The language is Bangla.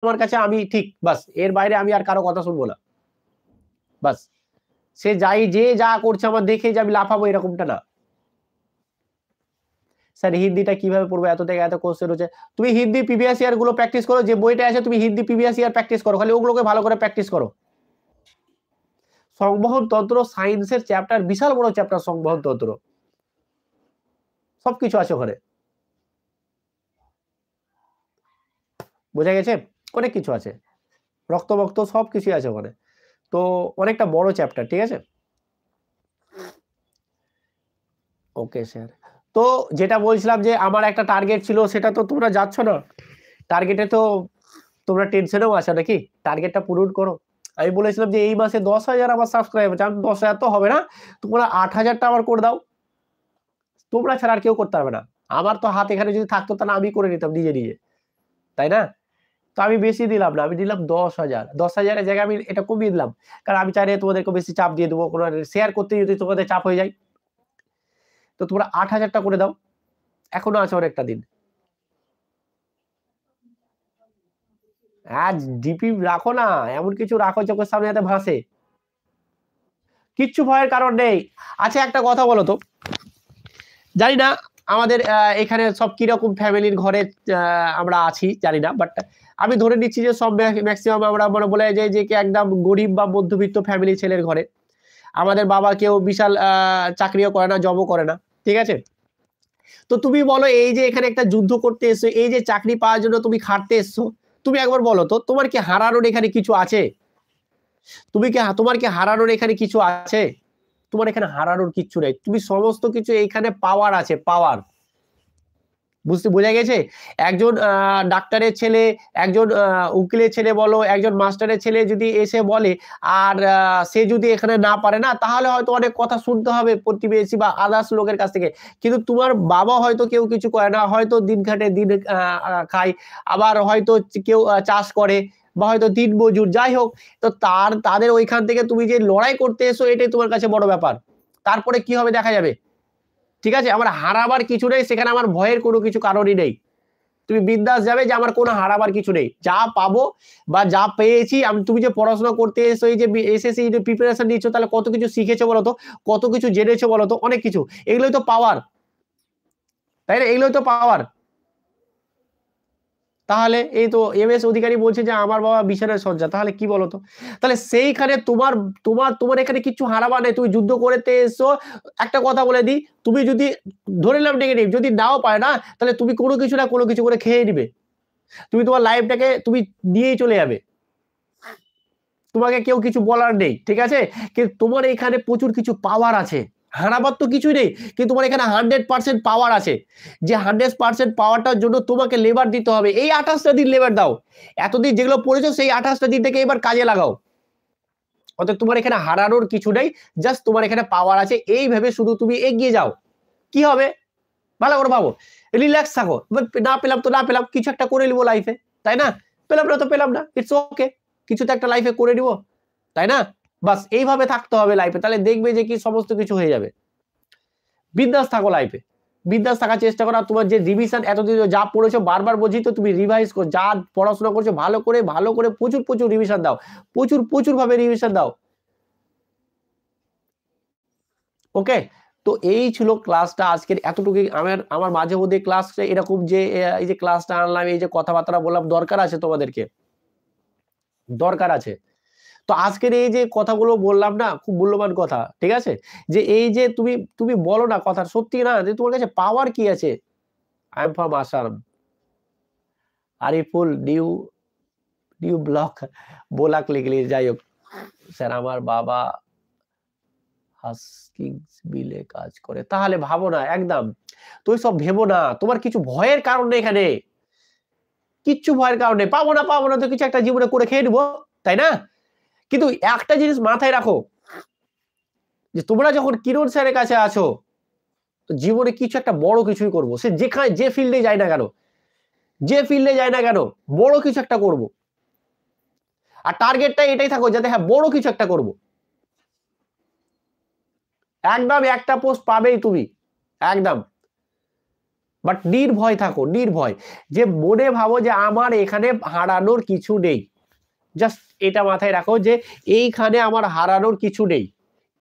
আমার কাছে আমি ঠিক, বাস এর বাইরে আমি আর কারো কথা শুনবো না, বাস সে যাই যে যা করছে আমার দেখে যে আমি লাফাবো এরকমটা না। স্যার হিন্দিটা কিভাবে পড়বো, এত থেকে এত কোশ্চেন হচ্ছে, তুমি হিন্দি প্রিভিয়াস ইয়ার গুলো প্র্যাকটিস করো, যে বইটা আছে তুমি হিন্দি প্রিভিয়াস ইয়ার প্র্যাকটিস করো, খালি ওগুলোকে ভালো করে প্র্যাকটিস করো। সংবহন তন্ত্র সায়েন্সের চ্যাপ্টার, বিশাল বড় চ্যাপ্টার সংবহন তন্ত্র, সবকিছু আছে ওখানে, বোঝা গেছে, অনেক কিছু আছে, রক্ত বক্ত সবকিছু আছে ওখানে, তো অনেকটা বড় চ্যাপ্টার, ঠিক আছে। ওকে স্যার, তো যেটা বলছিলাম যে আমার একটা টার্গেট ছিল, সেটা তো তোমরা যাচ্ছ না, টার্গেটে তো তোমরা টেনশনেও আছো নাকি, টার্গেটটা পূরণ করো। আমি বলেছিলাম যে এই মাসে 10,000 আমার সাবস্ক্রাইবার, 10,000 তো হবে না, তোমরা 8,000টা আমার করে দাও, তোমরা ছাড়া আর কেউ করতে পারবে না। আমার তো হাত এখানে যদি থাকতো তাহলে আমি করে নিতাম নিজে নিজে, তাই না? তো আমি বেশি দিলাম না, আমি দিলাম 10,000, 10,000-এর জায়গায় আমি এটা কমিয়ে দিলাম, কারণ আমি চাইলে তোমাদেরকে বেশি চাপ দিয়ে দেবো, কোনো শেয়ার করতে যদি তোমাদের চাপ হয়ে যায়, তো তোমরা 8,000টা করে দাও, এখনো আছে অনেকটা দিন। হ্যাঁ, ডিপি রাখো না, এমন কিছু রাখো চোখের সামনে যাতে ভাসে, কিচ্ছু ভয়ের কারণ নেই। আচ্ছা একটা কথা বলো তো, জানি না আমাদের এখানে সব কিরকম ফ্যামিলির ঘরে আমরা আছি জানি না, বাট আমি ধরে নিচ্ছি যে সব ম্যাক্সিমাম আমরা মানে বলে যে একদম গরিব বা মধ্যবিত্ত ফ্যামিলি ছেলের ঘরে, আমাদের বাবা কেউ বিশাল চাকরিও করে না, জবও করে না, ঠিক আছে। তো তুমি বলো, এই যে এখানে একটা যুদ্ধ করতে এসছো, এই যে চাকরি পাওয়ার জন্য তুমি খাটতে এসছো, তুমি একবার বলো তো তোমার কি হারানোর এখানে কিছু আছে? তোমার কি হারানোর এখানে কিছু আছে? তোমার এখানে হারানোর কিচ্ছু নেই, তুমি সমস্ত কিছু এইখানে পাওয়ার আছে, পাওয়ার, বোঝা গেছে। একজন ডাক্তারের ছেলে, একজন উকিলের ছেলে বলো, একজন মাস্টারের ছেলে যদি এসে বলে, আর সে যদি এখানে না পারে না, তাহলে হয়তো অনেক কথা শুনতে হবে প্রতিবেশী বা আদার্স লোকের কাছ থেকে, কিন্তু তোমার বাবা হয়তো কেউ কিছু করে না, হয়তো দিন খাটে দিন খায়, আবার হয়তো কেউ চাষ করে, বা হয়তো দিন মজুর, যাই হোক, তো তাদের ওইখান থেকে তুমি যে লড়াই করতে এসো, এটাই তোমার কাছে বড় ব্যাপার, তারপরে কি হবে দেখা যাবে, ঠিক আছে। আমার হারাবার কিছু নেই সেখানে, আমার ভয়ের কোনো কিছু কারণই নেই, তুমি বিন্দাস যাবে যে আমার কোনো হারাবার কিছু নেই, যা পাবো বা যা পেয়েছি আমি, তুমি যে পড়াশোনা করতে এসো, এই যে এসএসসি প্রিপারেশন নিচ্ছ, তাহলে কত কিছু শিখেছো বলো তো, কত কিছু জেনেছো বলো তো, অনেক কিছু, এগুলোই তো পাওয়ার, তাই না, এগুলোই তো পাওয়ার। তাহলে এই তো এমএস অধিকারী বলছে যে আমার বাবা বিছানায় শয্যা, তাহলে কি বলতো, তাহলে সেইখানে তোমার তোমার তোমার এখানে কিছু হারাবার নেই, তুমি যুদ্ধ করতে এসো। একটা কথা বলে দিই, তুমি যদি ধরে নিলাম নেগেটিভ, যদি নাও পায় না, তাহলে তুমি কোনো কিছু না কোনো কিছু করে খেয়ে নিবে, তুমি তোমার লাইফটাকে তুমি নিয়েই চলে যাবে, তোমাকে কেউ কিছু বলার নেই, ঠিক আছে। কিন্তু তোমার এখানে প্রচুর কিছু পাওয়ার আছে, হারাবার তো কিছুই নেই, কিন্তু তোমার এখানে 100% পাওয়ার আছে, যে 100% পাওয়ারটার জন্য তোমাকে লেবার দিতে হবে, এই 28টা দিন লেবার দাও, এতদিন যেগুলো পড়েছো সেই 28টা দিন থেকে এবার কাজে লাগাও, অর্থাৎ তোমার এখানে হারানোর কিছু নেই, জাস্ট তোমার এখানে পাওয়ার আছে, এই ভেবে শুধু তুমি এগিয়ে যাও, কি হবে ভালো করে ভাবো, রিল্যাক্স থাকো, না পেলাম তো না পেলাম, কিছু একটা করে নিবো লাইফে, তাই না, পেলাম না তো পেলাম না, ইটস ওকে, কিছু তো একটা লাইফে করে নিবো, তাই না, বাস এইভাবে থাকতে হবে লাইফে, তাহলে দেখবে যে কি সমস্ত কিছু হয়ে যাবে। বিন্দাস থাকো লাইফে, বিন্দাস থাকার চেষ্টা করো, তোমার যে রিভিশন এতদিন যা পড়েছো, বারবার বলছি তো, তুমি রিভাইজ করো, যা পড়াশোনা করছো ভালো করে প্রচুর প্রচুর রিভিশন দাও, প্রচুর ভাবে রিভিশন দাও, ওকে। তো এই ছিল ক্লাসটা আজকের, এতটুকুই। আমার মাঝে মধ্যে ক্লাস এরকম যে এই যে ক্লাসটা আনলাম, এই যে কথাবার্তা বললাম, দরকার আছে তোমাদেরকে, দরকার আছে। তো আজকের এই যে কথাগুলো বললাম না, খুব মূল্যবান কথা, ঠিক আছে, যে এই যে তুমি তুমি বলো না কথা, সত্যি না, যে তোমার কাছে পাওয়ার কি আছে। I am from Assam, Ariful, new new block, বোলাক লিখলি, যাই হোক স্যার আমার বাবা হাস্কিংস বিলে কাজ করে, তাহলে ভাবো না একদম, তুই সব ভেবো না, তোমার কিছু ভয়ের কারণ নেই এখানে, কিচ্ছু ভয়ের কারণ নেই, পাবো না তো কিছু একটা জীবনে করে খেয়ে নিবো, তাই না। কিন্তু একটা জিনিস মাথায় রাখো, যে তোমরা যখন কিরণ স্যারের কাছে আছো, তো জীবনে কিছু একটা বড় কিছুই করবো, সে যেখানে যে ফিল্ডে যায় না কেন, যে ফিল্ডে যায় না কেন, বড় কিছু একটা করব, আর টার্গেটটা এটাই থাকো যাতে হ্যাঁ বড় কিছু একটা করব, একদম একটা পোস্ট পাবেই তুমি, একদম, বাট নির্ভয় থাকো, নির্ভয়, যে মনে ভাবো যে আমার এখানে হারানোর কিছু নেই। জাস্ট এটা মাথায় রাখো যে এইখানে আমার হারানোর কিছু নেই।